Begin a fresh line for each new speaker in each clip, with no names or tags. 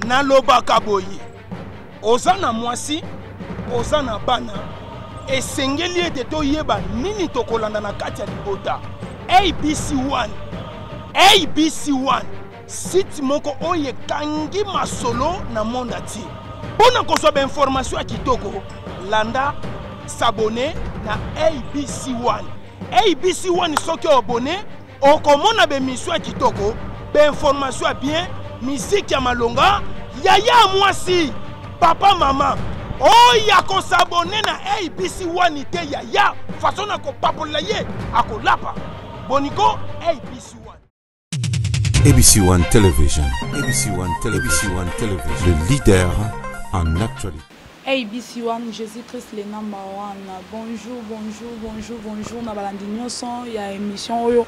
na lobaka boye ozana mwasi ozana bana esengeli ete toyeba nini tokolanda na kati ya libota. ABC1 site moko oye kangi masolo na monde ati. Pona kozwa ba information ya kitoko landa s'abonner na ABC1. ABC1 soki abonné okomona be mission ya kitoko, be information ya bien, musique ya malonga, yaya mwasi, papa mama. Oya ko s'abonner na ABC1 te yaya façon na ko papola ye akolapa. Boniko ABC1.
ABC1 Television. ABC1 Television. Le leader en actualité.
ABC1 Jésus-Christ le number one. Bonjour. Na balandi nyonso ya émission oyo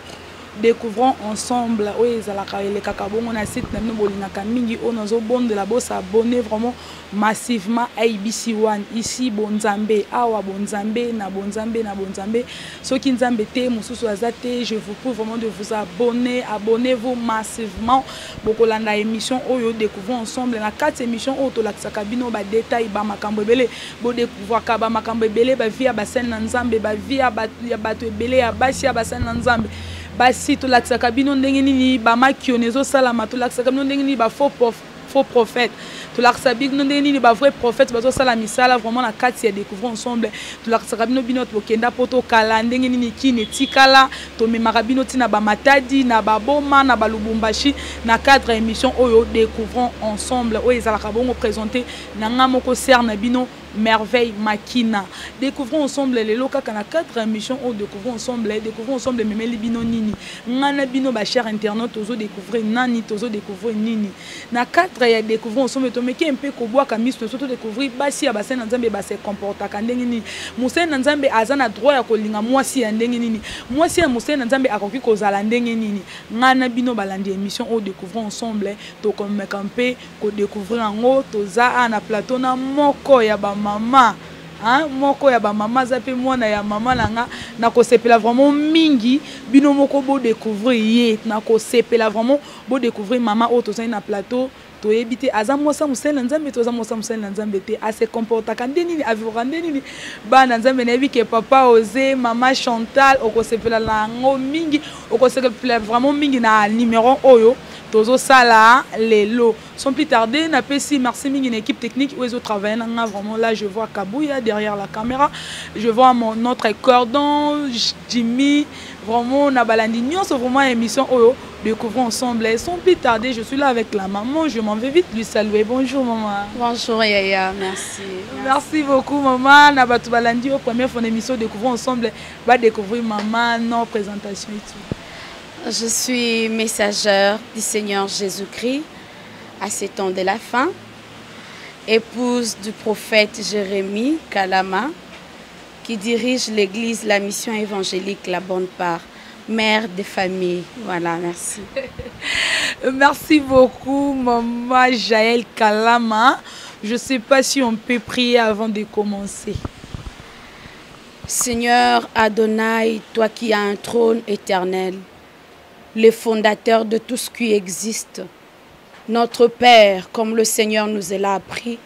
découvrons ensemble oyo ezalaka elekaka bongo na site na bino bolingaka mingi oyo nazobondela abonner vraiment massivement ABC1 ici bonzambe awa bonzambe na bonzambe soki nzambe te mosusu azate, je vous prie vraiment de vous abonner, abonnez-vous massivement bokolanda émission oyo découvrons ensemble na 4 émissions oyo tolakisaka bino ba détail ba makambo ebele bo découvrir ka ba makambo ebele ba via ba scène na nzambe ba via ya bato ebele ya basi ya ba scène na nzambe basi tolakisaka bino ndenge nini ba makionezo salama tolakisaka bino ndenge nini ba faux prophète tolakisaka bino ndenge nini ba vrai prophète bazo sala misala vraiment na kati ya découvrir ensemble tolakisaka bino tokenda poto kala ndenge nini kine tikala tomemaka bino tina ba matadi na ba boma na ba lubumbashi na cadre émission oyo découvrons ensemble oyo ezalaka bongo présenter na nga moko ser na bino merveille makina. Découvrons ensemble les locaux na 4 émissions ou découvrons ensemble memeli bino nini ngana bino ba cher internaute ozo découvrir nani tozo découvrir nini na 4 ya découvrons ensemble to meki un peu ko boaka misto to découvrir basi ya basena nzambe ba se comporta ka ndenge nini musena nzambe azana droit ya kolinga mwasi ya ndenge nini mwasi ya musena nzambe akoki kozala ndenge nini ngana bino balandi émission ou découvrons ensemble to comme camper ko découvrir ngo toza na plateau na moko ya ba mama moko ya ba mama zape mwana ya mama nanga na ko sepela vraiment mingi bino moko bo découvrir ye na ko sepela vraiment bo découvrir mama o to na plateau to ebité azamosa musela nzambe to azamosa musela nzambe te a se comporta kandeni avivra ndeni bana nzambe na bi ke papa Osé mama Chantal o ko sepela la ngo mingi o ko sepela vraiment mingi na numéro oyo tozo sala lelo sans plus tarder na pesi merci mingi une équipe technique où ils travaillent vraiment là je vois Kabouya derrière la caméra je vois notre cordon Jimmy vraiment na balandi nyonso vraiment émission oyo découvrons ensemble sans plus tarder je suis là avec la maman je m'en vais vite lui saluer bonjour maman.
Bonjour Yaya, merci
beaucoup maman na batu balandi au première fois émission découvrons ensemble va découvrir maman nos présentations et tout.
Je suis messagère du Seigneur Jésus-Christ à ces temps de la fin, épouse du prophète Jérémie Kalama, qui dirige l'église La Mission Évangélique La Bonne Part, mère de famille. Voilà, merci.
Merci beaucoup, maman Jaël Kalama. Je ne sais pas si on peut prier avant de commencer.
Seigneur Adonai, toi qui as un trône éternel, le fondateur de tout ce qui existe, notre Père, comme le Seigneur nous l'a appris,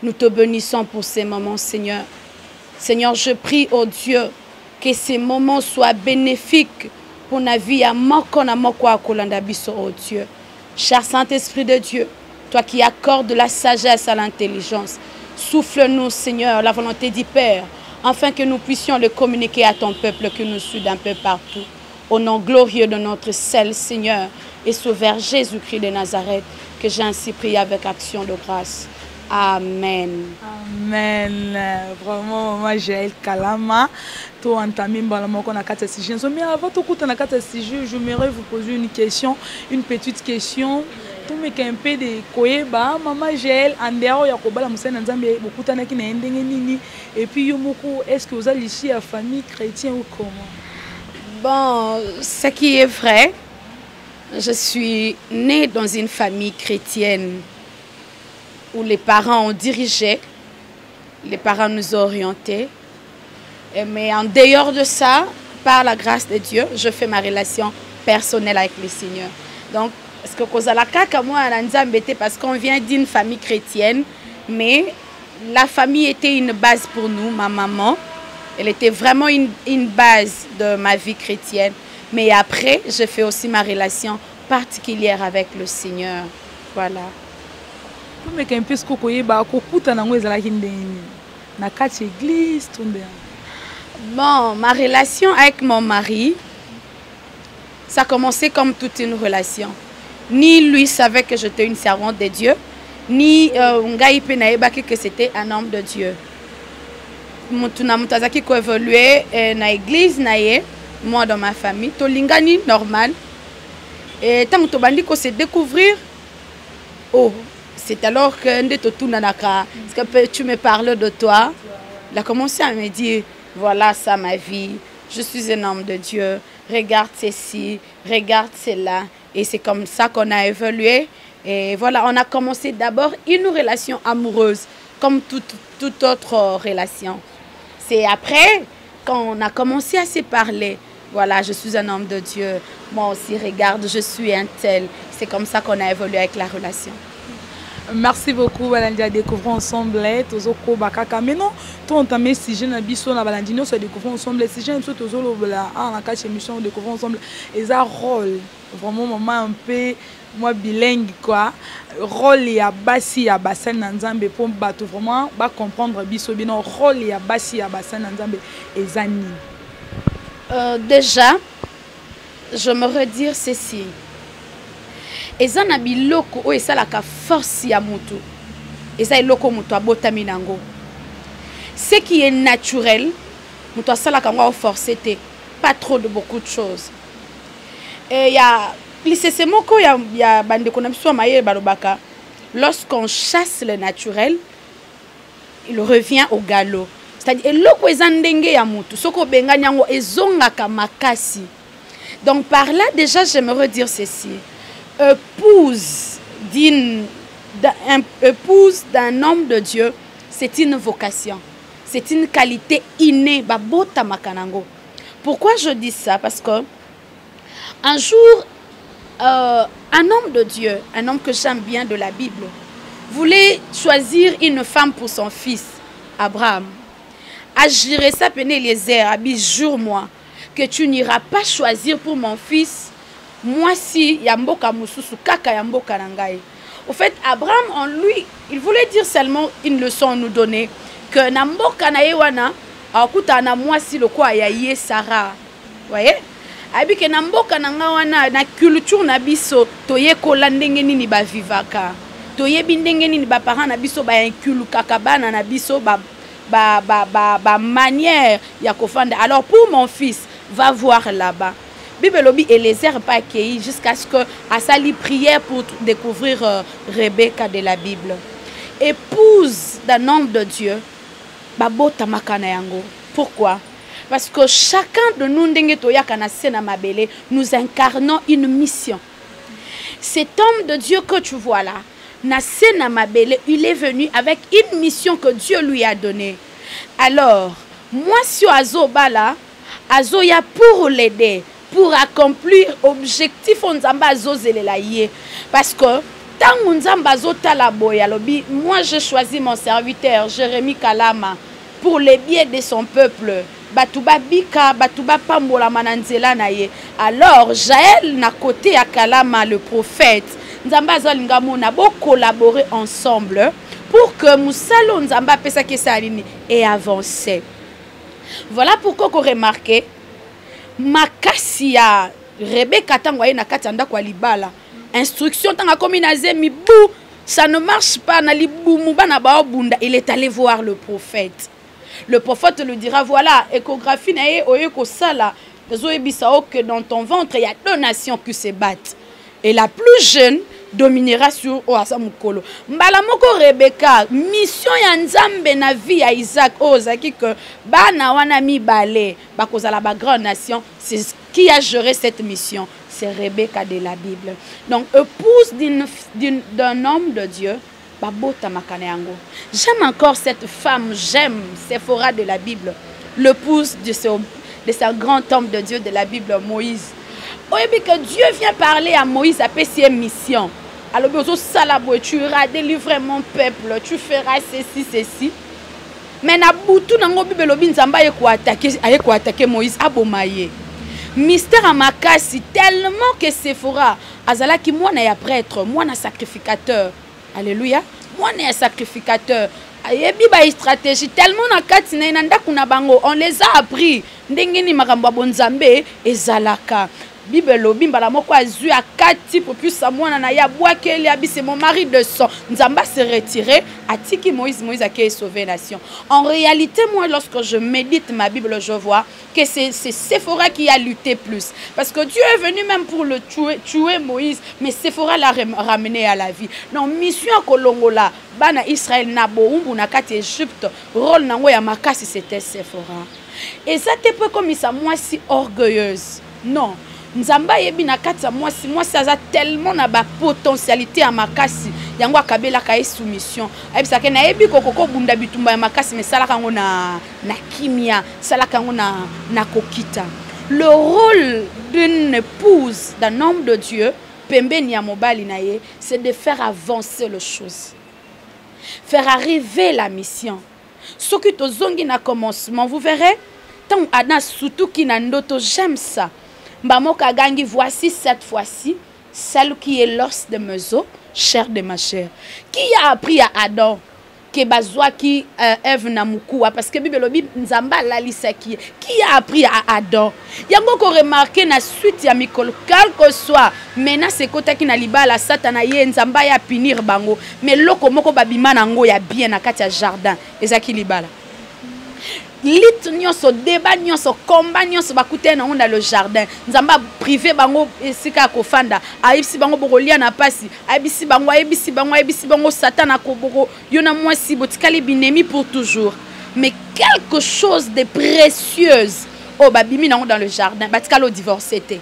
nous te bénissons pour ces moments, Seigneur. Seigneur, je prie, oh Dieu, que ces moments soient bénéfiques pour la vie à oh Dieu. Cher Saint-Esprit de Dieu, toi qui accordes la sagesse à l'intelligence, souffle-nous, Seigneur, la volonté du Père, afin que nous puissions le communiquer à ton peuple qui nous suit d'un peu partout. Au nom glorieux de notre seul Seigneur et Sauveur Jésus-Christ de Nazareth, que j'ai ainsi prié avec action de grâce. Amen.
Amen. Vraiment, moi j'ai Kalama. Tout entamé dans la carte sujet. Mais avant tout la carte sujet, j'aimerais vous poser une question, une petite question. Tout me un peu de koyeba, maman Jaël, en dehors ya kobala musena nzambe beaucoup tanaki na ndenge nini. Et puis yomoko, est-ce que vous allez ici à famille chrétienne ou comment?
Bon, ce qui est vrai, je suis née dans une famille chrétienne où les parents ont dirigé, les parents nous ont orientés. Mais en dehors de ça, par la grâce de Dieu, je fais ma relation personnelle avec le Seigneur. Donc, Parce que kozalaka moi ananzambete parce qu'on vient d'une famille chrétienne, mais la famille était une base pour nous, ma maman. Elle était vraiment une base de ma vie chrétienne. Mais après, je fais aussi ma relation particulière avec le Seigneur. Voilà. Bon, ma relation avec mon mari, ça a commencé comme toute une relation. Ni lui savait que j'étais une servante de Dieu, ni Ngai Penaïbaki que c'était un homme de Dieu. Mutuna mutazaki ko évolué na église naie, moi dans ma famille, to lingani normal. Et tant que bandi ko se découvrir, oh, c'est alors que ndeto tunanaka, est-ce que tu me parles de toi? Il a commencé à me dire, voilà ça ma vie, je suis un homme de Dieu, regarde ceci, regarde cela. Et c'est comme ça qu'on a évolué. Et voilà, on a commencé d'abord une relation amoureuse, comme toute autre relation. C'est après, quand on a commencé à se parler, voilà, je suis un homme de Dieu, moi aussi, regarde, je suis un tel. C'est comme ça qu'on a évolué avec la relation.
Merci beaucoup, Balandia. Découvrons ensemble. Tozoko Bakaka. Maintenant, tout entamé si je n'habite sur la Balandino, se découvrons ensemble. Si j'ai un peu Tozolo, la cache émission, découvrons ensemble. Et ça rôle, vraiment, maman un peu, moi bilingue, quoi. Rôle et à Bassi, à Bassin Nanzambe, pour battre vraiment, va comprendre Bisso Bino. Rôle et à Bassi, à Bassin Nanzambe, et Zani.
Déjà, je me redire ceci. Eza na biloko o esalaka force ya mutu. Eza eloko mutu abotami nango. Ce qui est naturel, mutu asalaka ngo forcer te, pas trop de beaucoup de choses. Et ya lisese moko ya bande kona biso maye balobaka. Lorsqu'on chasse le naturel, il revient au galop. C'est-à-dire eloko eza ndenge ya mutu, soko benga nyango ezongaka makasi. Donc par là déjà j'aimerais dire ceci. Épouse d'un homme de Dieu, c'est une vocation, c'est une qualité innée. Pourquoi je dis ça? Parce que un jour, un homme de Dieu, un homme que j'aime bien de la Bible, voulait choisir une femme pour son fils, Abraham. Agirait ça, Eliezer, Abi, jure-moi que tu n'iras pas choisir pour mon fils moi si yamboka mususu kaka yamboka nangai. Au fait, Abraham en lui, il voulait dire seulement une leçon à nous donner que namboka na yewana akuta na moi si le quoi yaye Sarah. Voyez? Abi ke namboka nanga wana na culture na biso toye kola ndenge nini ba vivaka. Toye bindenge nini ba parents na biso ba inkulu kaka bana na biso ba manière ya kofanda. Alors pour mon fils, va voir là-bas. Bible lobi Eliezer pas accueilli jusqu'à ce que Asali prière pour découvrir Rebecca de la Bible. Épouse d'un homme de Dieu, babota makana yango. Pourquoi? Parce que chacun de nous ndenge toyaka na sena mabele, nous incarnons une mission. Cet homme de Dieu que tu vois là, na sena mabele, il est venu avec une mission que Dieu lui a donnée. Alors, moi si Azo bala, Azo ya pour l'aider. Pour accomplir l'objectif parce que moi j'ai choisi mon serviteur Jérémie Kalama pour le bien de son peuple. Alors Jaël na côté à Kalama le prophète nous collaborer ensemble pour que Moussalo Nzamba ait avancé. Voilà pourquoi on remarque makasi ya Rebecca tango na katanda kwa libala instruction tanga komi na zemi bu ça ne marche pas na libu mubana ba bunda. Il est allé voir le prophète lui dira voilà échographie na ye oye ko sala zoebisa que dans ton ventre il y a 2 nations qui se battent et la plus jeune dominera sur Oasamukolo. Mbala moko Rebecca, mission ya Nzambe na vie ya Isaac ozaki que bana wana mibale bakozala ba grande nation, c'est ce qui a géré cette mission, c'est Rebecca de la Bible. Donc épouse d'un homme de Dieu, babota makaneango. J'aime encore cette femme, j'aime Séphora de la Bible, l'épouse de ce grand homme de Dieu de la Bible, Moïse. Oyebi que Dieu vient parler à Moïse après ses missions. Alors, tu iras délivrer mon peuple, tu feras ceci. Mais na butu nango Bible obi nzamba aye ko attaquer Moïse abomaye. Mystère à makasi tellement que Sephora azala ki mwana ya prêtre, mwana sacrificateur. Alléluia. Mwana ya sacrificateur. Ayebi ba stratégie tellement na kati na inanda kuna bango, on les a appris. Ndenge ni makambo bonzambe ezalaka. Bible bimbala moko azui à 4 types plus sa mwana na ya boakeli abise mon mari de sang. Nzamba se retirer atiki Moïse a sauvé la nation. En réalité moi lorsque je médite ma Bible je vois que c'est Sephora qui a lutté plus parce que Dieu est venu même pour le tuer Moïse mais Sephora l'a ramené à la vie. Donc mission kolongola bana Israël na boumbu na kati Égypte rôle nango ya makasi c'était Sephora. Et ça t'est pas comme ça moi si orgueilleuse. Non. Nzamba yebi na kati ya moi si aza tellement na ba potentialité à makasi yango akabela ka soumission ayebisa ke na yebi kokoko bunda bitumba ya makasi mais salaka ngo na kimia salaka ngo na kokita. Le rôle d'une épouse d'un homme de Dieu pembeni ya mobali na ye c'est de faire avancer les choses, faire arriver la mission. Soki tozongi na commencement vous verrez tant ana surtout ki na ndoto j'aime ça. Mbamoka gangi voici cette fois-ci celle qui est l'os de mes os, chair de ma chair. Qui a appris à Adam que bazwa qui Ève na mukuwa parce que Bible obi nzamba la lisaki. Qui a appris à Adam? Yango ko remarquer na suite ya mikolo quel que soit maintenant c'est kota ki na libala satana ye nzamba ya punir bango mais loko moko babima nango ya bien na kati ya jardin ezaki libala. Lit nyonso débat nyonso combat nyonso bakute na onda le jardin nzamba privé bango esika kofanda ayibisi bango bokolia na pasi ayibisi bango satana ko boko yona mwasi botikali binemi pour toujours mais quelque chose de précieuse oh babimi na dans le jardin batikalo divorcé té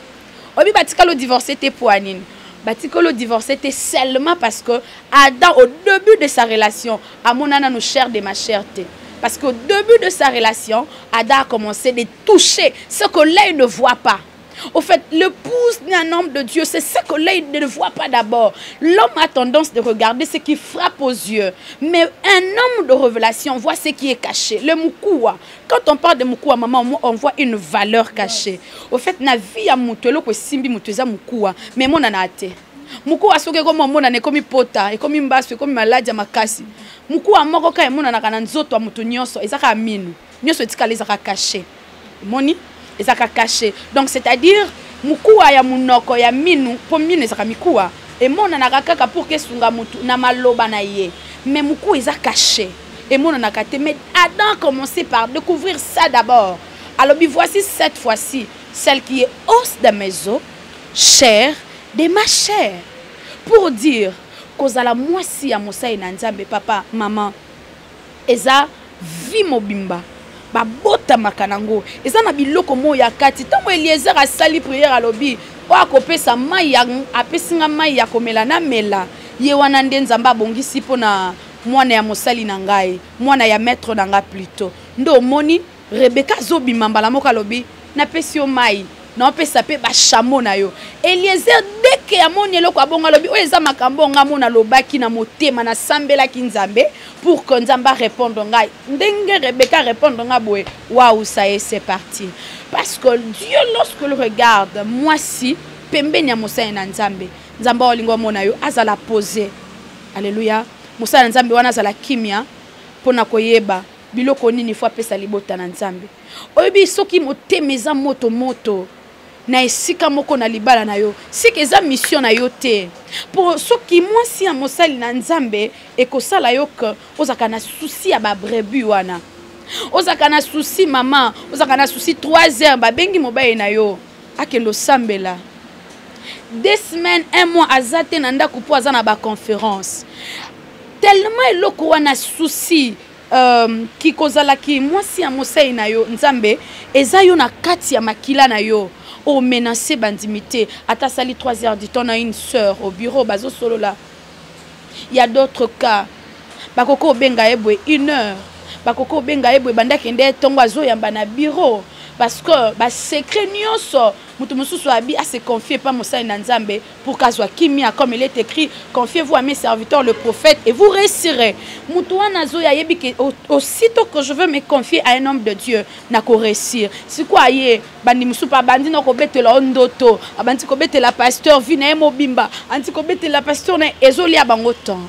obi batikalo divorcé té pour anine batikalo divorcé té seulement parce que Adam au début de sa relation amonana no chair de ma chair té. Parce qu'au début de sa relation, Adam a commencé de toucher ce que l'œil ne voit pas. Au fait, l'épouse d'un homme de Dieu, c'est ce que l'œil ne voit pas d'abord. L'homme a tendance de regarder ce qui frappe aux yeux. Mais un homme de révélation voit ce qui est caché. Le mukua. Quand on parle de mukua, maman, on voit une valeur cachée. Au fait, na vie à mutelo ko simbi muteza mukua. Mais mon anate. Muku asoke ko mona ne komi pota e komi mbaso e komi maladi ya makasi muku amoko ka emona na kana nzoto ya mutu nyonso ezaka minu nyonso etikala ezaka caché moni ezaka caché donc c'est-à-dire muku ya munoko ya minu po minu ezaka mikuwa emona na kaka pour que sunga mutu na maloba na ye mais muku ezaka caché emona na kate mais Adam a commencé par découvrir ça d'abord. Alors voici cette fois-ci celle qui est os de mes os, chair de ma chair, pour dire kozala mwasi ya mosai na nzambe papa maman eza vi mobimba ba bota makanango eza na biloko moya kati tango Eliezer asali prière alobi o akopesa mai ya apesinga mai ya komela na mela ye wana nde nzamba bongisi pona mwana ya mosali na ngai mwana ya maître na nga plutôt ndo moni Rebecca zobima mbala moko alobi na pesi o mai non pesa pe ba chameau na yo Eliezer deke ya moni eloko abonga lobi o eza makambo nga mona lobaki na motema na sambela ki nzambe pour que nzamba répondre ngai ndenge Rebecca répondre nga boye waouh ça y est c'est parti parce que Dieu lorsque le regarde moi si pembeni ya mosai na nzambe nzamba olingo mona yo azala poser alléluia mosai na nzambe wana azala kimia pona koyeba biloko nini fois pesa libota na nzambe oyebi soki motemeza moto na esika moko na libala na yo siki eza mission na yo te pour soki mwasi ya mosali na nzambe ekosala yo ke ozaka na souci ya ba brebis wana ozaka na souci maman ozaka na souci 3 heures babengi mobali na yo akelo sambela 2 semaines 1 mois azate na ndako po aza na ba conférence tellement eloko wana souci ki kozala ki mwasi ya mosai na yo nzambe eza yo na kati ya makila na yo o menacer bandimité ata sali 3 heures du temps na une sœur au bureau bazo solo là il y a d'autres cas bakoko benga ebwe 1 heure bakoko benga ebwe banda kende tongo azo yamba na bureau parce que ba secret nyonso mutu mususu abi à se confier pas Moussa Nzambe pour kazwa kimia comme il est écrit, confiez-vous à mes serviteurs le prophète et vous réussirez. Mutu wana zo ya yebi que aussitôt que je veux me confier à un homme de Dieu na ko réussir. C'est quoi yé bandi musu pa bandi na ko betela ondoto, abandi ko betela pasteur vina mobimba, anti ko betela pasteur na ezoli abango temps.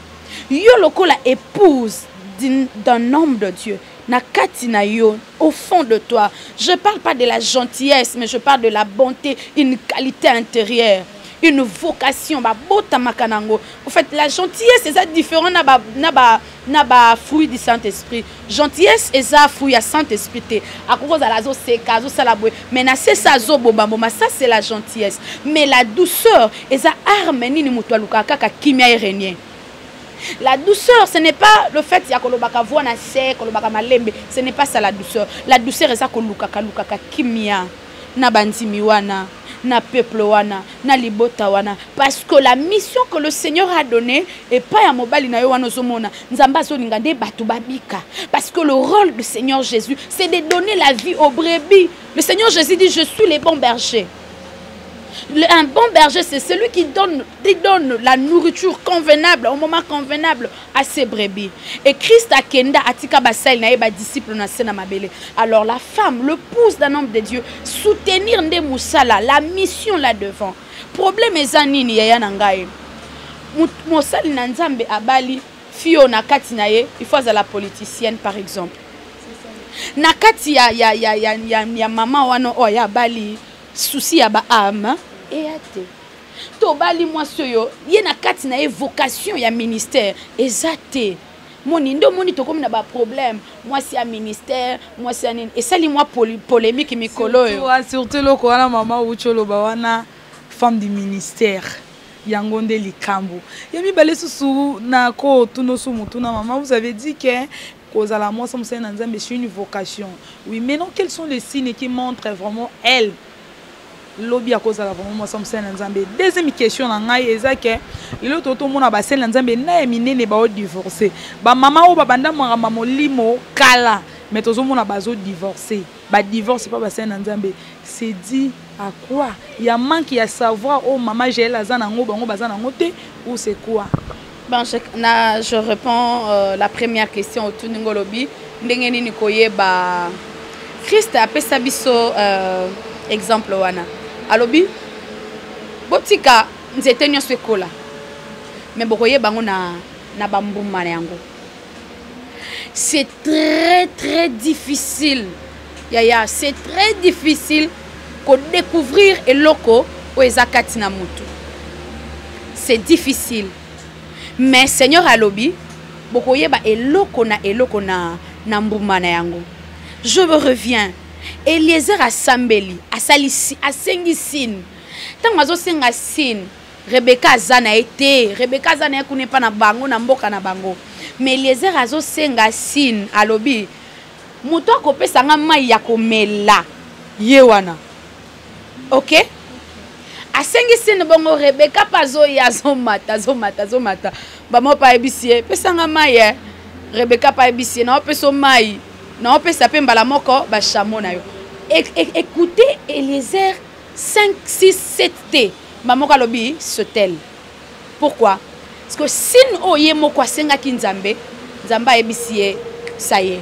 Yo lokola épouse d'un homme de Dieu. Nakatina yo, au fond de toi. Je ne parle pas de la gentillesse, mais je parle de la bonté, une qualité intérieure, une vocation. En fait, la gentillesse, c'est ça différent na fruit du Saint-Esprit. Gentillesse, c'est ça fruit du Saint-Esprit. À cause de la zo c'est caso ça la boue. Mais c'est ça zo boba ça c'est la gentillesse. Mais la douceur, c'est ça arme ni mutwa lukaka ka kimia irenien. La douceur, ce n'est pas le fait qu'il y a kolobaka voana sec, kolobaka malembe, ce n'est pas ça la douceur. La douceur est ça kolukaka lukaka kimia na bandimi wana, na peuple wana, na libota wana, parce que la mission que le Seigneur a donnée et pas à mobali na yo wana zomona, nzamba zo ngande batu babika. Parce que le rôle du Seigneur Jésus, c'est de donner la vie aux brebis. Le Seigneur Jésus dit je suis le bon berger. Un bon berger, c'est celui qui donne la nourriture convenable, au moment convenable à ses brebis. Et Christ a kenda atika basal na eba disciple na sena mabele. Alors la femme, le pouce d'un homme de Dieu, soutenir nde musala, la mission là devant. Problème ezanini ya nangaye. Mosali na nzambe abali fio na kati na ye, il faut à la politicienne par exemple. Na kati ya mama wano o ya bali souci ya ba âme et ate to bali moi soyo ye na kati na vocation ya ministère ezate moni ndo moni to comme na ba problème moi c'est un ministère moi c'est un et ça li moi polémique mikolo
surtout loko wana mama ucholo ba wana femme du ministère yangonde likambo yemi bale susu na ko tuno su mutuna mama vous avez dit que kozala moi ça c'est une vocation. Oui, mais non, quels sont les signes qui montrent vraiment elle lobby à cause de la vraiment ça nzambe. Deuxième question na ngai ezake le toto mona ba sel nzambe na emine ne ba divorcer ba mama o ba banda mama molimo kala mais tozo mona bazo divorcer ba divorce pas ba sel nzambe c'est dit à quoi il y a manque ya savoir oh maman j'ai la zana ngo bango bazana ngote ou c'est quoi.
Bon, je réponds la première question au Tuningo Lobby. Ndengeni ni koyeba Christ a pesa biso exemple wana. Alobi botika nzete nyonso ekola. Mais bokoyeba ngo na bambuma yango. C'est très difficile. Yaya, c'est très difficile ko découvrir eloko o ezakati na mutu. C'est difficile. Mais Seigneur alobi bokoyeba eloko na mbuma na yango. Je me reviens. Eliezer asambeli asalisi asengi sin. Tango azo senga sin, Rebecca azana ete, Rebecca azana ekune pa na bango na mboka na bango. Mais Eliezer azo senga sin alobi muto akopesa nga mai ya komela ye wana. OK? Asengi sin bongo Rebecca pazo ya zomata. Bamo pa ebisie pesa nga mai Rebecca pa ebisie na opeso mai. Na opesa pe mbala moko ba chamo na yo. Écoutez Eliezer 5 6 7t. Maman kalobi se tel. Pourquoi? Parce que sin oye moko asenga ki nzambe, nzamba ebisie ça y est.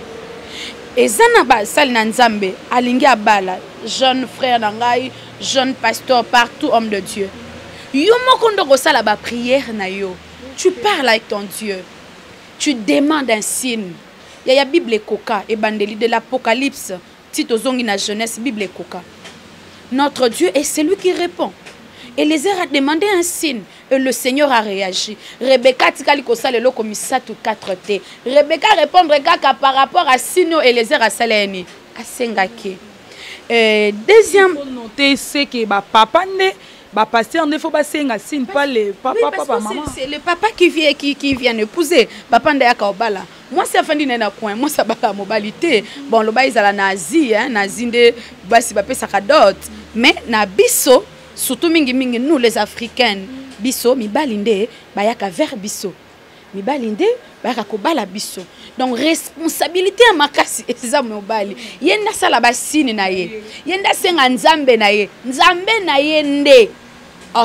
Ezana ba sal na nzambe alingi abala jeune frère nangai, jeune pasteur partout homme de Dieu. Yo moko ndoko sala ba prière na yo. Tu parles avec ton Dieu. Tu demandes un signe. Il y a Bible Koka et Bandeli de l'Apocalypse. Tito Zongi na jeunesse, Bible Koka. Notre Dieu est celui qui répond. Eliezer a demandé un signe et le Seigneur a réagi. Rebecca tikali kosale lo komisa tout 4T. Rebecca répondre kaka par rapport à signe Eliezer a saleni. Asengaki. Deuxième
noter c'est que ba papa ne ba pasteur ne faut pas senga signe pas le papa
oui,
papa maman.
C'est le papa qui vient épouser. Papa ndaya ka obala. Moi c'est afandi na coin, moi ça baka mobilité. Bon le baïs à la nazi hein, nazi de basi ba pesa ka dot. Mais na biso surtout mingi nous les africaines biso mi balinde bayaka vers biso. mibali nde baka kobala biso. Donc responsabilité ya makasi eza mobali. Yenda sala basini na ye. Yenda senga nzambe na ye. Nzambe na ye nde.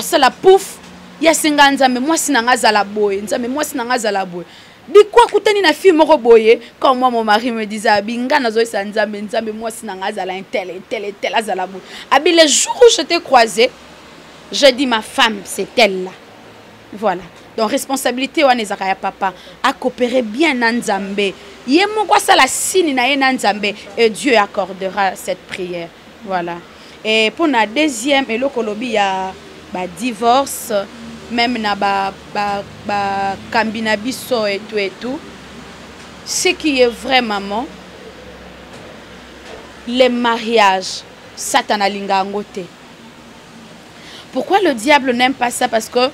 Sala pouf ya senga nzambe mwasi na ngazala boye. Nzambe mwasi na ngazala boye. Bikwa kutani na fille moko boye quand moi mon mari me disait binga nazo sa nzambe nzambe mwasi na ngazala intel azala boye. Abi les jours où je t'ai croisé, j'ai dit ma femme c'est elle là. Voilà. Donc responsabilité wana ezaka ya papa à coopérer bien na nzambe. Yemo kwa sala sini na ye na nzambe et Dieu accordera cette prière. Voilà. Et pour la deuxième et lokolobi ya ba divorce même na ba kambina biso et tout. Ce qui est vraiment les mariages Satan alinga ngote. Pourquoi le diable n'aime pas ça? Parce que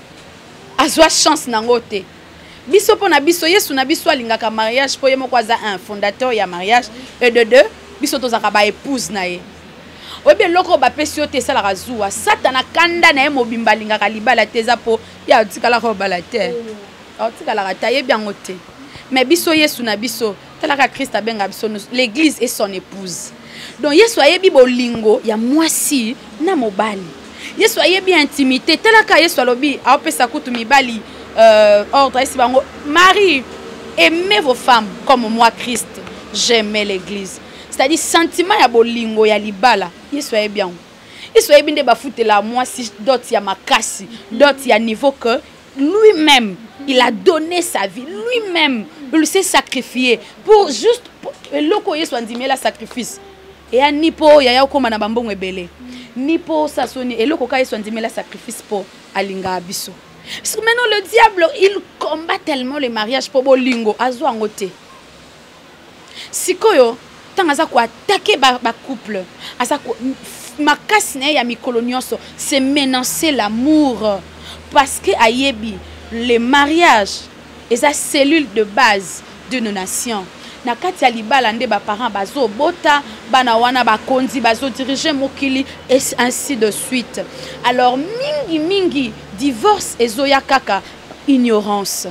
azwa chance nangote. Biso pona biso Yesu na biso alingaka mariage po yemo kwaza un fondateur ya mariage et de deux biso tozaka ba épouse na ye. Obe loko ba pesio te sala razuwa Satan akanda na ye mobimba lingaka libala teza po ya tikala ko balate. Tikala rataye bien ngote. Mais biso Yesu na biso talaka Christ abenga biso l'église et son épouse. Donc Yesu ayebi bolingo ya mwasi na mobali. Yesu ayebi intimité talaka Yesu alobi aopesa kutu mibali ordre esi bango Marie aimez vos femmes comme moi Christ j'aimais l'église. C'est-à-dire sentiment ya bolingo ya libala Yesu ayebi yango. Yesu ayebi nde bafutela mwasi dot ya makasi dot ya niveau que lui-même il a donné sa vie lui-même il s'est sacrifié pour juste loko Yesu andimela sacrifice et a nipo ya koma na bambongo ebele nipo sasoni eloko ka Yesu andimela sacrifice pour alinga abiso. Parce que maintenant le diable il combat tellement le mariage pour bolingo azwa ngote. Sikoyo tangaza ko attaquer ba couple asa ko makasi na ya mikolo nyonso c'est menacer l'amour parce que ayebi le mariage est la cellule de base d'une nation. Na kati ya libala nde ba parents bazo bota bana wana ba kondi bazo diriger mokili et ainsi de suite. Alors mingi divorce ezoya kaka ignorance.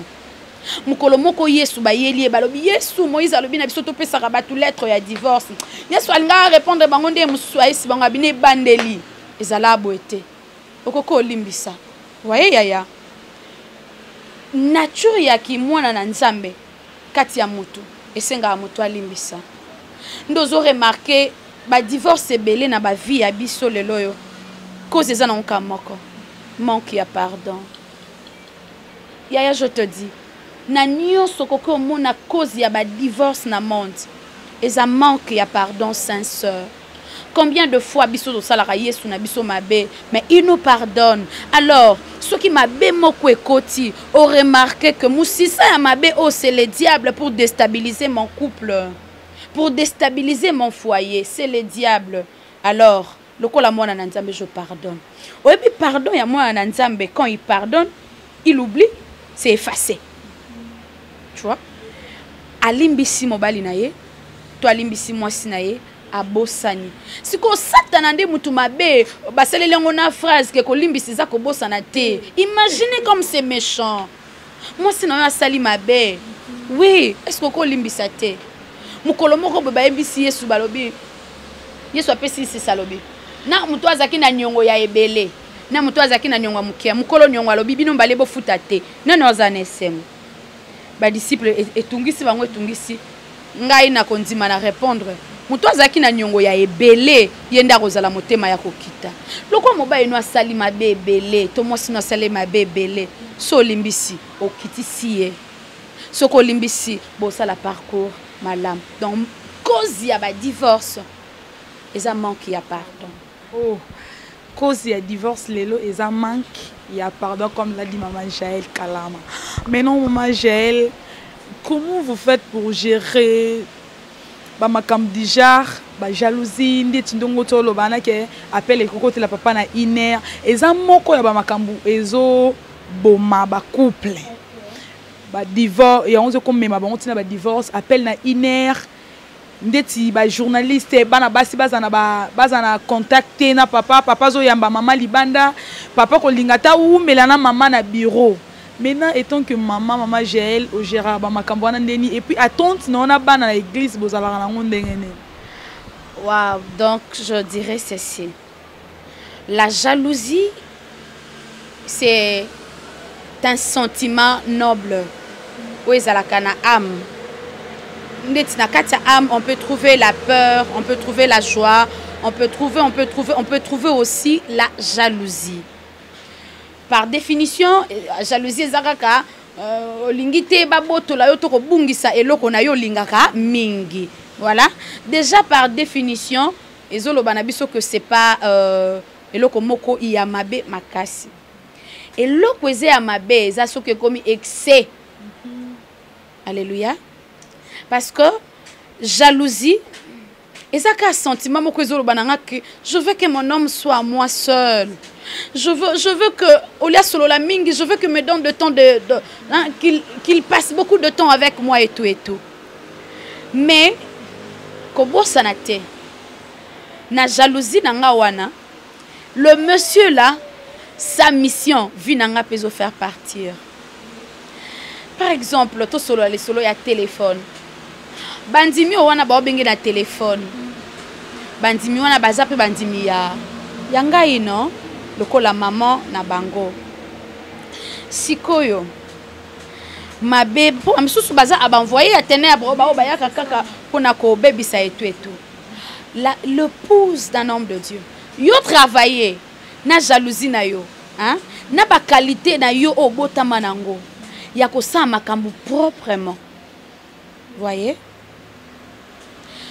Mukolo moko Yesu ba yeli balobi Yesu Moïse alobi na biso to pesa ka batu lettre ya divorce. Yesu alinga répondre bango nde musu ayesi bango abine bandeli ezala boete. Okoko limbisa. Voyez yaya. Nature ya ki mwana na nzambe kati ya mutu esenga mutu alimbisa. Ndozo remarquer ba divorce ebele na ba vie ya biso lelo yo. Cause eza na nka moko. Manque ya pardon. Yaya je te dis na nyonso koko mona cause ya ba divorce na monde. Eza manque ya pardon sincère. Combien de fois biso do salaka Yesu na biso mabe mais il nous pardonne. Alors ceux qui mabe moko ekoti ont remarqué que musisa ya mabe oh c'est le diable pour déstabiliser mon couple, pour déstabiliser mon foyer, c'est le diable. Alors lokola mwana na nzambe je pardonne. Oyebi pardon ya mwana na nzambe quand il pardonne, il oublie, c'est effacé. Tu vois? Alimbisi mobali na ye, to alimbisi mwasi na ye. Abosani. Si ko Satan ande mutu mabe, baselele ngona phrase ke ko limbisi za ko bosana te. Imaginez comme c'est méchant. Moi si na sali mabe. Oui, est-ce que ko limbisa te? Mukolo moko beba ebisi Yesu balobi. Yesu apesi si salobi. Na mutu azaki na nyongo ya ebele. Na mutu azaki na nyongo mukia. Mukolo nyongo alobi bino mbale bo futa te. Nano zanesem. Ba disciple etungisi bango etungisi. Ngai na kondima na répondre. Mutu azaki na nyongo ya ebele yenda kozala motema ya kokita. Loko moba eno asali mabe ebele, to mwasi no asali mabe ebele. So limbisi okitisi ye. So ko limbisi bo sala parcours malam. Donc cause ya ba divorce eza manque ya pardon.
Oh, cause ya divorce lelo eza manque ya pardon comme l'a dit maman Jaël Kalama. Maintenant maman Jaël, comment vous faites pour gérer ba makam dijar ba jalousie ndeti ndongo tolo bana ke appelle ekokote la papa na iner eza moko ya ba makambu ezo boma ba couple ba divorce ya onze comme mema bango tina ba divorce appelle na iner ndeti ba journaliste bana basi bazana contacter na papa zo yamba mama libanda papa ko lingata ou melana mama na bureau maintenant étant que maman Gaël au Gérard ba makambo wana ndeni et puis attente na ona bana na église bozalaka nango ndenge nini.
Wow, donc je dirais ceci. La jalousie, c'est un sentiment noble. Oui, ça la âme. Âme, on peut trouver la peur, on peut trouver la joie, on peut trouver aussi la jalousie. Par définition, jalousie ezakaka lingite baboto la yo to ko bungisa eloko na yo lingaka mingi. Voilà. Déjà par définition, ezolo banabiso que c'est pas eloko moko iyamabe makasi. Eloko eze yamabe eza soke komi excès. Alléluia. Parce que jalousie ezaka sentiment moko ezolo bananga que je veux que mon homme soit à moi seul. Je veux que Olia solo la mingi, je veux qu'il me donne le temps qu'il passe beaucoup de temps avec moi et tout et tout. Mais Kobo sanate na jalousie nanga wana, le monsieur là, sa mission vi nanga peso faire partir. Par exemple, to solo les solo ya téléphone. Bandimi wana ba obenge na téléphone. Bandimi wana baza pe bandimi ya yanga ino lokola maman na bango. Sikoyo mabe po amsusu baza abanvoyer atene ya ba bayaka kaka pona ko bebisa et tout. L'épouse d'un homme de Dieu. Yo travailler na jalousie na yo, hein? Na ba qualité na yo obotama nango. Ya ko sa makambu proprement. Voyez?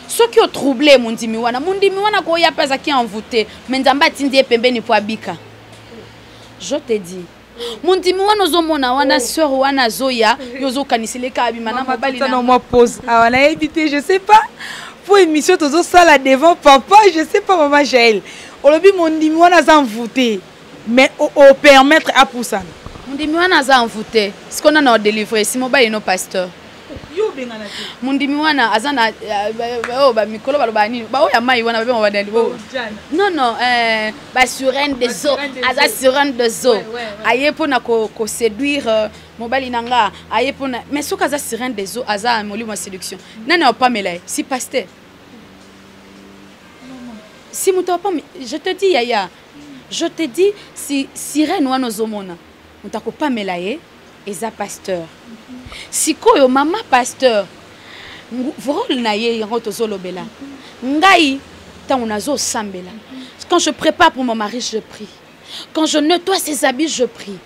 Ce qui est troublé mundimi wana ko ya pesa qui envoûté, mais nzamba tindi pembeni po abika. Je te dis mundimi wana ozomona wana sœur wana zoya yozo kanisile ka abima na mabali na
moi pose. Ah on a évité, je sais pas. Pour émission tozo sala devant papa, je sais pas maman Gaël. Olobi mundimi wana za envoûté, mais au permettre à poussana.
Mundimi wana za envoûté. Ce qu'on a na délivrer si mobile no pasteur. Mundimi wana azana ba mikolo ba nini ba oya mai wana ba badali bo non ba sirène des eaux aza sirène des eaux aye pona ko séduire mobali nanga aye pona mais soka aza sirène des eaux aza molimo séduction nana pas melay si pasteur si muto pas je te dis yaya je te dis si sirène wana zomona mutako pas melay eza pasteur. Si koyo mama pasteur vol na ye yango zolobela ngai tango nazo sambela. Quand je prépare pour mon mari, je prie. Quand je nettoie ses habits, je prie.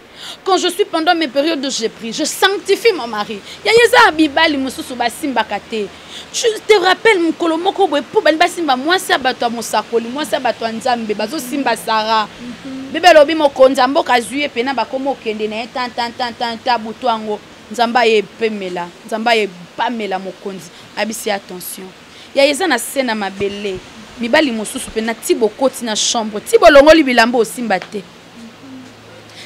Quand je suis pendant mes périodes, je prie. Je sanctifie mon mari. Ya yeza bibali mususu basimba kate. Tu te rappelles mon kolomoko boy pour bali basimba moi ça bato mosakoli, moi ça bato nzambe bazo simba sara. Bebe lobi mokonza mboka zuye pena bakomo kende na tan butwango. Nzamba ye pemela, nzamba ye pamela mokonzi. Abisi attention. Ya yeza na scène mabele. Mibali mosusu pena tibo koti na chambre. Tibo longoli bilambo osimbate.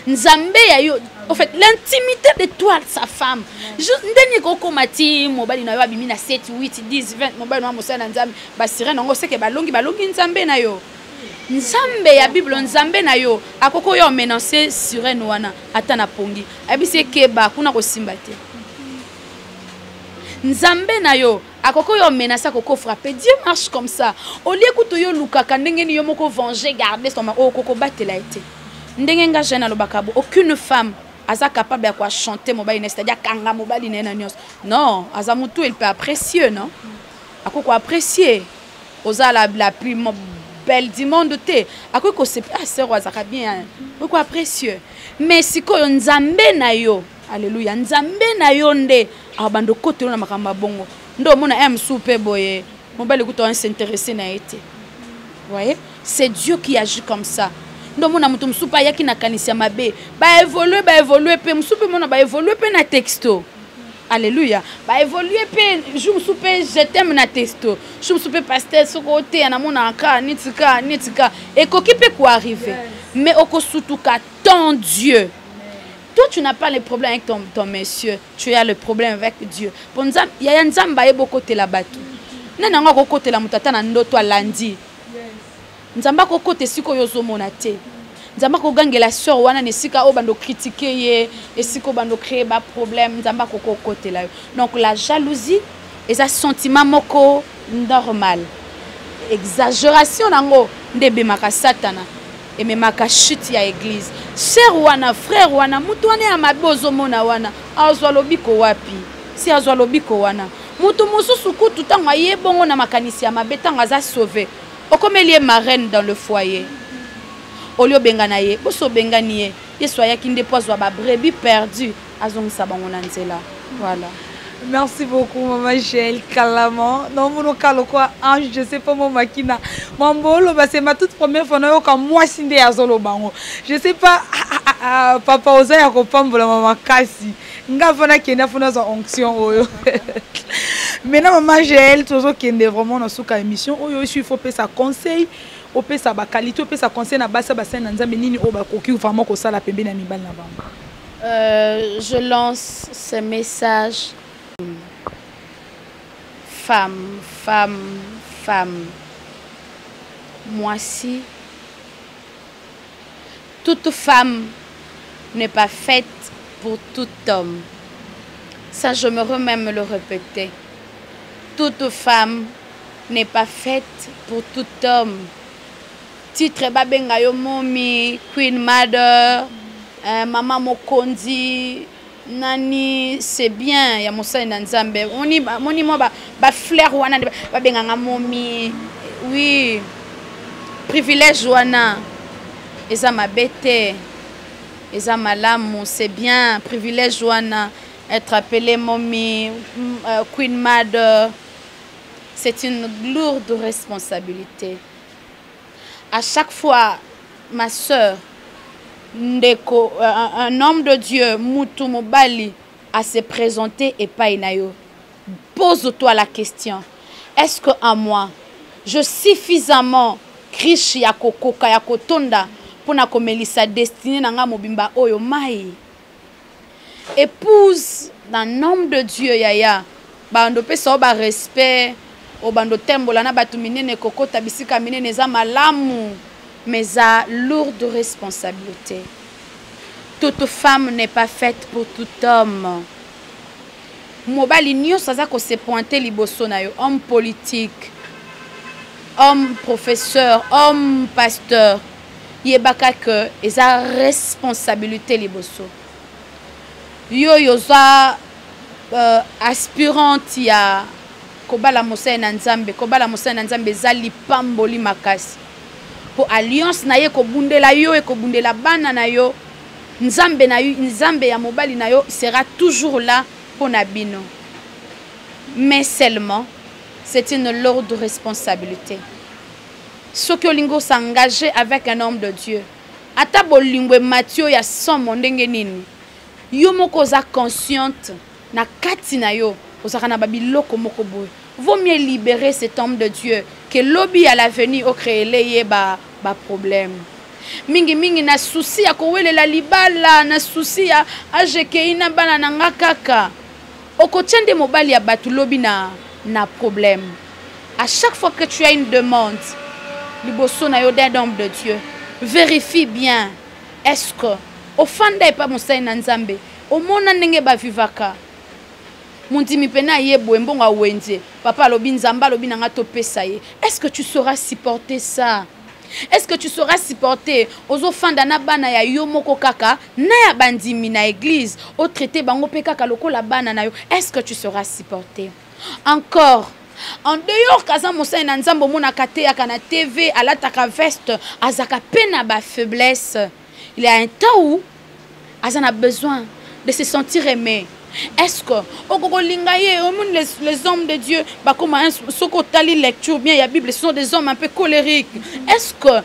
Nzambe ya yo, en fait l'intimité de toi sa femme. Je ndeni koko mati mobali na yo abimi na 7 8 10 20 mobali na mosala nzambe ba sirene ngo seke balongi nzambe na yo. Nzambe ya Bible nzambe na yo akoko yo menacer sirene wana ata na pongi. Abisi keba kuna ko simbate. Nzambe na yo akoko yo menacer koko frapper. Dieu marche comme ça. Au lieu que yo lukaka ndenge ni yo moko venger garder son koko batela été. Ndengenga jeune alobakabo aucune femme aza capable de chanter mobali c'est-à-dire kanga mobali na nyos. Non, azamutu il peut apprécier non. Akoko apprécier. Oza la plus belle du monde te. Akoko c'est pas sœur azaka bien. Akoko apprécier. Mais siko nzambe na yo. Alléluia. Nzambe na yo nde abando kote na makamba bongo. Ndo mona soupe boye. Mobali kuto s'intéresser na été. Vous voyez? C'est Dieu qui agit comme ça. Ndo mona mutu msupa yaki na kanisia mabe ba évoluer pe msupa mona ba évoluer pe na texto. Alléluia. Ba évoluer pe je msupa je t'aime na texto. Je msupa pasteur soko te na mona aka nitika et koki pe quoi arriver. Mais okosutuka ton Dieu. Toi tu n'as pas le problème avec ton monsieur, tu as le problème avec Dieu. Pour nzam ya nzamba yeboko te la batu. Nana ngako kote la mutata na ndoto alandi. Nzamba kokote siko yozo monate. nzamba ko gangela sœur wana nesika o bando critiquer ye esiko bando créer ba problème nzamba ko côté là. Donc la jalousie est un sentiment moko normal. Exagération nango ndebe maka satana et me maka chute ya église. Sœur wana frère wana mutu wana ya mabozo mona wana azwa lobiko wapi? Si azwa lobiko wana mutu mususu kutu tango yebongo na makanisi ya mabetanga za sauver. Okomelie marraine dans le foyer. Olio bengana ye, boso bengani ye. Yesoya ki ndepozwa ba brebis perdu azongisa bango na nzela. Voilà.
Merci beaucoup, Maman Gel Kalaman. Non, mon quoi ange, je sais pas mon makina. Mambolo, c'est ma toute première fois quand moi sindé azolo bango. Je sais pas, papa osa ya kopambola mama kasi. Nga fona kenda fona za onction oyo. Maintenant, Maman Gel, toujours kende vraiment dans souka émission. Oyo, il faut payer sa conseil. Au payer sa qualité, au payer sa conseil na basa basa na nzambe nini o ba koki vraiment ko sala pembe na mibal na bango.
Je lance ce message. Femme, femme, femme. Moi-ci, toute femme n'est pas faite pour tout homme. Ça, je me remets me le répéter. Toute femme n'est pas faite pour tout homme. Titre Babenga yo momi, Queen Mother, Maman Mokondi, Nani, c'est bien, ya Moussa Nzambe. Moni mo ba flair wana ba benga momi. Oui. Privilège wana. Eza mabete. Eza malamu, c'est bien. Privilège wana être appelé momi, Queen Mother. C'est une lourde responsabilité. À chaque fois, ma sœur, Ndeko, un homme de Dieu, Moutou Mobali, à se présenter et pas inayo. Pose-toi la question. Est-ce que en moi, je suis suffisamment riche ya kokoka ya kotonda pour na komelisa destinée nanga mobimba oyo mai? Épouse d'un homme de Dieu yaya, ba ndo pesa ba respect, o bando tembola na batu minene kokota bisika minene za malamu. Mais à lourde responsabilité. Toute femme n'est pas faite pour tout homme. Mobali nyo saza ko se pointer liboso na yo, homme politique, homme professeur, homme pasteur. Yebaka que eza responsabilité liboso. Yo yoza aspirante ya kobala Moussa na Nzambe, kobala Moussa na Nzambe zali pamboli makasi. Pour alliance na ye ko bundela yo et ko bundela bana na yo, Nzambe na yo, Nzambe ya mobali na yo sera toujours là pour nabino. Mais seulement c'est une lourde responsabilité. Ce que lingo s'engager avec un homme de Dieu. Ata bolingwe Matthieu ya somo ndenge nini. Yo moko za consciente na kati na yo, ozaka na babiloko moko boy. Vaut mieux libérer cet homme de Dieu que lobby à l'avenir au créer les ba problème. Mingi mingi na souci ya kowele la libala na souci ya ajeke ina bana nanga kaka. Okotiende mobali ya batu lobby na problème. À chaque fois que tu as une demande, liboso na yo d'un homme de Dieu, vérifie bien. Est-ce que au fanda pas Moussa na Nzambe, au mona ndenge ba vivaka. Mundimi pena yebo mbonga wenze papa lobi nzamba lobi nanga topesa ye. Est-ce que tu sauras supporter ça? Est-ce que tu sauras supporter ozo fanda na bana ya yo moko kaka na ya bandimi na église au traité bango pe kaka lokola bana na yo? Est-ce que tu sauras supporter? Encore en dehors kaza Moussa na Nzambo mona kate ya kana TV alataka veste azaka pena ba faiblesse. Il y a un temps où azana besoin de se sentir aimé. Est-ce que les hommes de Dieu, lecture bien la Bible, ce sont des hommes un peu colériques. Est-ce que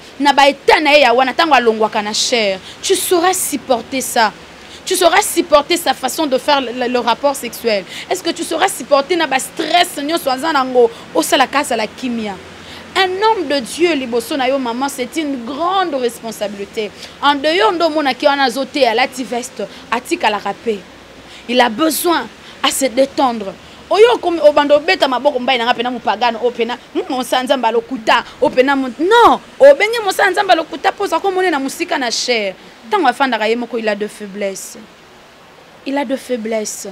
tu sauras supporter ça? Tu sauras supporter sa façon de faire le rapport sexuel? Est-ce que tu sauras supporter le stress? Un homme de Dieu, maman, c'est une grande responsabilité. En dehors de mon qui en azoté à la veste, à la rapé. Il a besoin à se détendre. oyo comme obando beta maboko mbayi nanga pena mupagano opena monsanzamba lokuta opena non obenge monsanzamba lokuta poza ko monena musika na cher tango afandaka ye moko il a de faiblesse. Il a de faiblesse.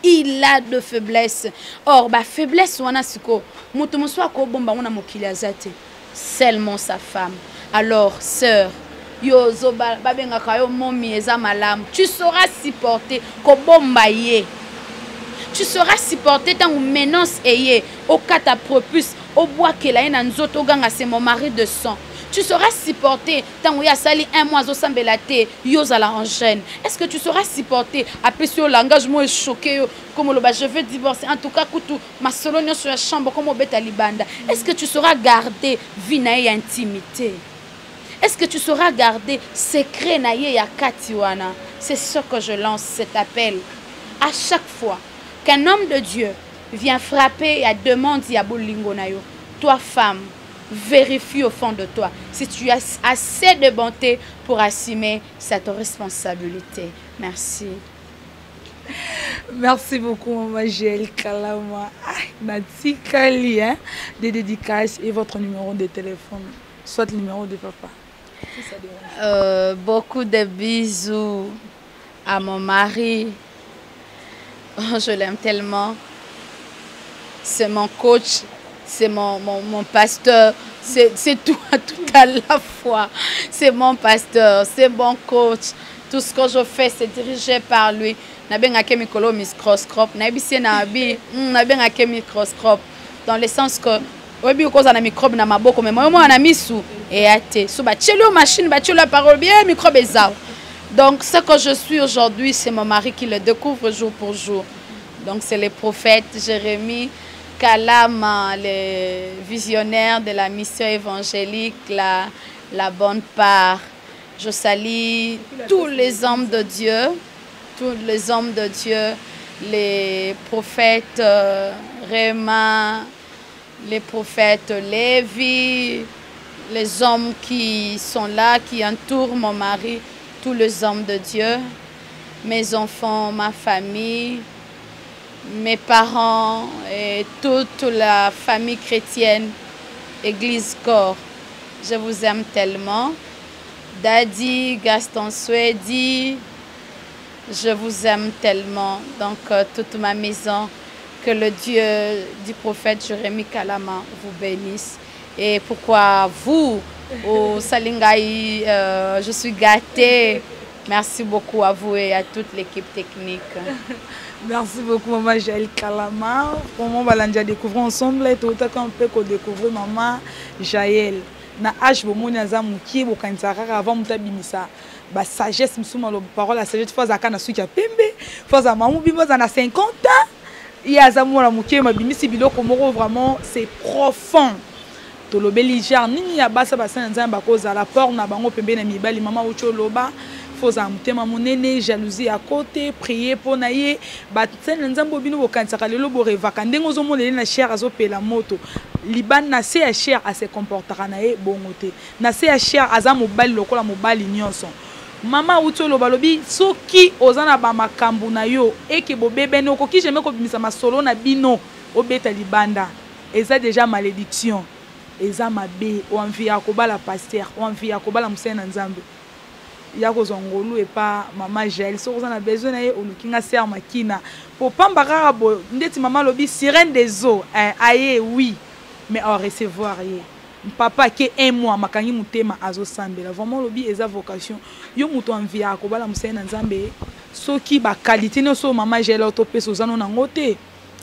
Il a de faiblesse. Or ba faiblesse wana siko mutu muswa ko bomba wana mokili azate seulement sa femme. Alors sœur yo zoba babengaka yo momi eza malamu tu sauras supporter ko bomba ye. Tu sauras supporter tant ou menace eye au kata propus au bois que la ena nzoto ganga c'est mon mari de sang. Tu sauras supporter tant où y a sali un mois au sambelate yozala en chaîne. Est-ce que tu sauras supporter après sur l'engagement est choqué comme le je veux divorcer en tout cas kutu ma solonia sur la chambre comme au beta libanda. Est-ce que tu sauras garder vie na et intimité? Est-ce que tu sauras garder secret na ye ya katiwana? C'est ce que je lance cet appel à chaque fois qu'un homme de Dieu vient frapper et demande à bolingo na yo. Toi femme, vérifie au fond de toi si tu as assez de bonté pour assumer cette responsabilité. Merci.
Merci beaucoup, Maman Jaël Kalama. Nati Kali, hein, des dédicaces et votre numéro de téléphone, soit le numéro de papa. Si ça dérange.
Beaucoup de bisous à mon mari. Oh, je l'aime tellement. C'est mon coach. C'est mon pasteur, c'est tout à la fois. C'est mon pasteur, c'est mon coach. Tout ce que je fais, c'est dirigé par lui. Nabengake mikolo microscope, nabisi nabi, nabengake microscope. Dans le sens que, obi cause na microbe na maboko, mais moi na misu et ate. So ba tchelo machine, ba tchelo la parole bien microbe ezao. Donc ce que je suis aujourd'hui, c'est mon mari qui le découvre jour pour jour. Donc c'est le prophète Jérémie Kalama, le visionnaire de la mission évangélique, la bonne part. Je salue tous les hommes de Dieu, les prophètes Réma, les prophètes Lévi, les hommes qui sont là, qui entourent mon mari, tous les hommes de Dieu, mes enfants, ma famille, mes parents et toute la famille chrétienne, Église Corps. Je vous aime tellement. Daddy, Gaston Swedi, je vous aime tellement. Donc, toute ma maison, que le Dieu du prophète Jérémie Kalama vous bénisse. Et pourquoi vous, au Salingaï, je suis gâtée. Merci beaucoup à vous et à toute l'équipe technique.
Merci beaucoup, Maman Jaël Kalama. Comment on va découvrir ensemble et tout à qu'on peut découvrir Maman Jaël. Na âge bomoni azamuki bokanisaka avant mutabimisa ba sagesse musuma lo parole la sagesse fois zakana suki ya pembe fois za mamu bimbo za na 50 ans il azamura muki mabimisi biloko moko vraiment c'est profond. Tolobeli jar nini ya basa basa nzamba koza la porte na bango pembe na mibali mama ucho loba faut amutema monene jalousie à côté prier pour naie batsen nzambo bino bokanisaka lelo bo revaka ndengo zo monele na cher azopela moto liban na se ya cher a se comportera nae bongote na se ya cher aza mobali lokola mobali nyonso mama ucho loba lobi soki ozana ba makambu na yo eke bobebe no koki jamais ko bimisa masolo na bino obeta libanda eza déjà malédiction eza mabe o envie ya kobala pasteur o envie ya kobala musena nzambe yako zongolu et pas Maman Jaël so on a besoin na ye olukinga ser makina pour pamba karabo ndeti mama lobi sirène des eaux aye oui mais en recevoir ye papa ke un mois makangi mutema azo sambela vraiment lobi eza vocation yo muto envie ya kobala musena nzambe soki ba qualité no so Maman Jaël autopeso zano na ngote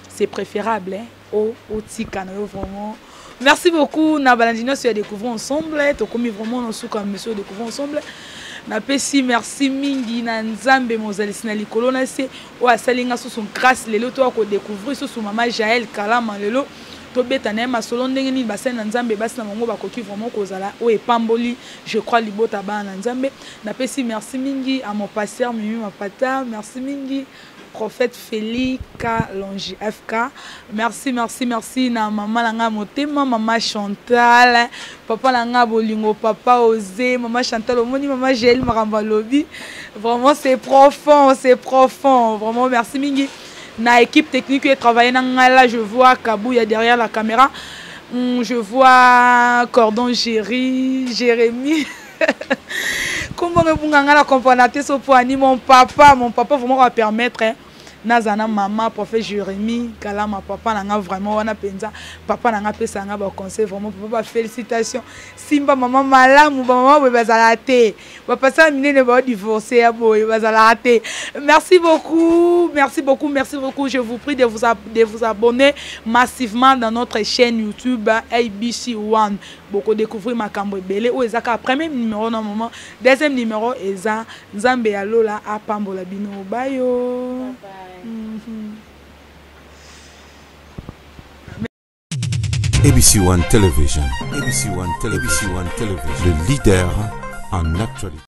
c'est préférable au tika na yo vraiment. Merci beaucoup na balandino sur découvrir ensemble to komi vraiment no sou comme monsieur découvrir ensemble. Napesi merci mingi na nzambe mozalisi na likolo na se o asalinga so son grâce lelo to ko découvrir so Maman Jaël Kalama lelo to beta na masolo ndenge ni bassin na nzambe basi na bango bakoki vraiment kozala o epamboli je crois libota ba na nzambe. Napesi merci mingi à mon pasteur Mimi Mapata, merci mingi prophète Félix Kalonji FK. Merci na maman langa motema, maman Chantal, papa langa bolingo, papa Osé, maman Chantal omoni, maman Jaël Maramba Lobi. Vraiment c'est profond, vraiment merci mingi. na équipe technique qui travaille là, je vois Kabouya derrière la caméra. Je vois Cordon Jérémy. Comment me bunganga la componaté so pour mon papa vraiment va permettre Nazana maman prophète Jérémy kala ma papa nanga vraiment wana penza papa nanga pesa nga ba conseil vraiment papa félicitations simba maman malamu maman we bazala te papa ça minene ba divorcer ya boy bazala te. Merci beaucoup je vous prie de vous abonner massivement dans notre chaîne YouTube ABC One beaucoup découvrir makambo belé o ezaka premier numéro na moment deuxième numéro eza Nzambe ya Lola a pambola bino bayo.
ABC One Television. ABC One Television. Le leader en actualité.